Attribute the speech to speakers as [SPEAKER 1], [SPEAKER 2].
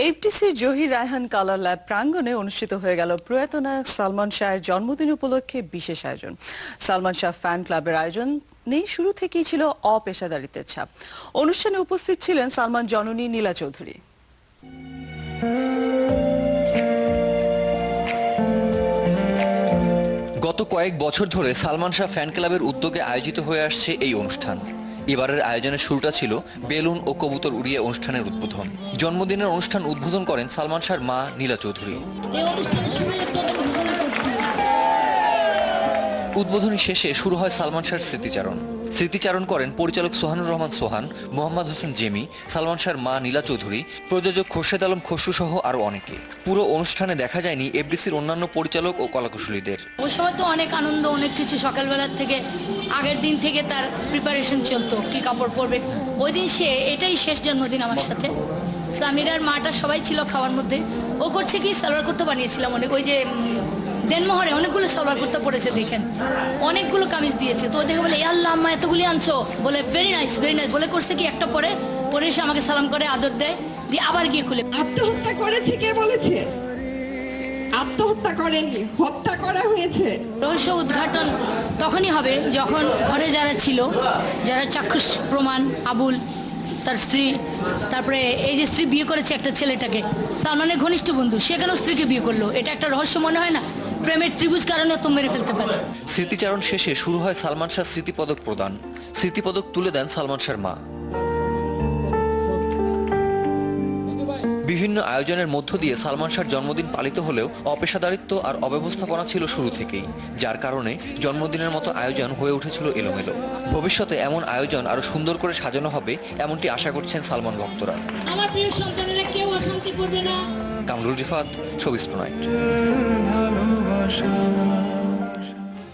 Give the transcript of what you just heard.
[SPEAKER 1] FDC Zahir Raihan colour lab প্রাঙ্গণে অনুষ্ঠিত হয়ে গেল প্রয়াত নায়ক সালমান শাহের জন্মদিন উপলক্ষে বিশেষ আয়োজন। সালমান শাহ ফ্যান ক্লাবের আয়োজনে শুরু থেকেই ছিল অপেশাদারিত্বের ছাপ। অনুষ্ঠানে উপস্থিত ছিলেন সালমান জননী নীলা চৌধুরী।
[SPEAKER 2] গত কয়েক বছর ধরে সালমান শাহ ফ্যান ক্লাবের উদ্যোগে আয়োজিত হয়ে আসছে এই অনুষ্ঠান। এবারের আয়োজনের শুরুটা ছিল বেলুন ও কবুতর উড়িয়ে অনুষ্ঠানের উদ্বোধন। জন্মদিনের অনুষ্ঠান উদ্বোধন করেন সালমান শাহর মা নীলা চৌধুরী। উদ্বোধনী শেষে শুরু হয় সালমান শাহর স্মৃতিচারণ করেন পরিচালক সোহানুর রহমান সোহান, মোহাম্মদ হোসেন জেমি, সালমান শাহর মা নীলা চৌধুরী, প্রযোজক খোরশেদ আলম খসরু সহ আরো অনেকে। পুরো অনুষ্ঠানে দেখা যায়নি এফডিসির অন্যান্য পরিচালক ও কলাকুশলীদের।
[SPEAKER 3] ওই সময় তো অনেক আনন্দ, অনেক কিছু সকালবেলার থেকে আগের দিন থেকে তার প্রিপারেশন চলতো, কি কাপড় পরবে। ওই দিন এটাই শেষ জন্মদিন আমার সাথে। সামিরার মাটা সবাই ছিল খাওয়ার মধ্যে। ও করছে কি সালোয়ার কুর্তা বানিয়েছিলাম অনেক, ওই যে দেনমোহরে অনেকগুলো সালোয়ার কুর্তা পরেছে, দেখেন অনেকগুলো কামিজ দিয়েছে। তো দেখে বলে আল্লাহ আম্মা এতগুলি আনছো, বলে ভেরি নাইস বলে করছে কি একটা পরে এসে আমাকে সালাম করে আদর দেয়, দিয়ে আবার গিয়ে খুলে।
[SPEAKER 4] আত্মহত্যা করেছে কে বলেছে? আত্মহত্যা করেনি, হত্যা করা হয়েছে।
[SPEAKER 3] রহস্য উদ্ঘাটন তখনই হবে যখন ঘরে যারা ছিল, যারা চাক্ষুষ প্রমাণ, আবুল তার স্ত্রী, তারপরে এই যে স্ত্রী বিয়ে করেছে একটা ছেলেটাকে, সালমানের ঘনিষ্ঠ বন্ধু, সে কেন স্ত্রীকে বিয়ে করলো, এটা একটা রহস্য মনে হয় না? প্রেমের ত্রিভুজ কারণে তো মেরে ফেলতে পারে।
[SPEAKER 2] স্মৃতিচারণ শেষে শুরু হয় সালমান শাহ স্মৃতিপদক প্রদান। স্মৃতিপদক তুলে দেন সালমান শাহর মা। বিভিন্ন আয়োজনের মধ্য দিয়ে সালমান শাহর জন্মদিন পালিত হলেও অপেশাদারিত্ব আর অব্যবস্থাপনা ছিল শুরু থেকেই, যার কারণে জন্মদিনের মতো আয়োজন হয়ে উঠেছিল এলোমেলো। ভবিষ্যতে এমন আয়োজন আরো সুন্দর করে সাজানো হবে এমনটি আশা করছেন সালমান ভক্তরা।
[SPEAKER 3] আমার প্রিয় সন্তানেরা কেউ অশান্তি করবে না।
[SPEAKER 2] Kamrul Rifat, showbiz tonight.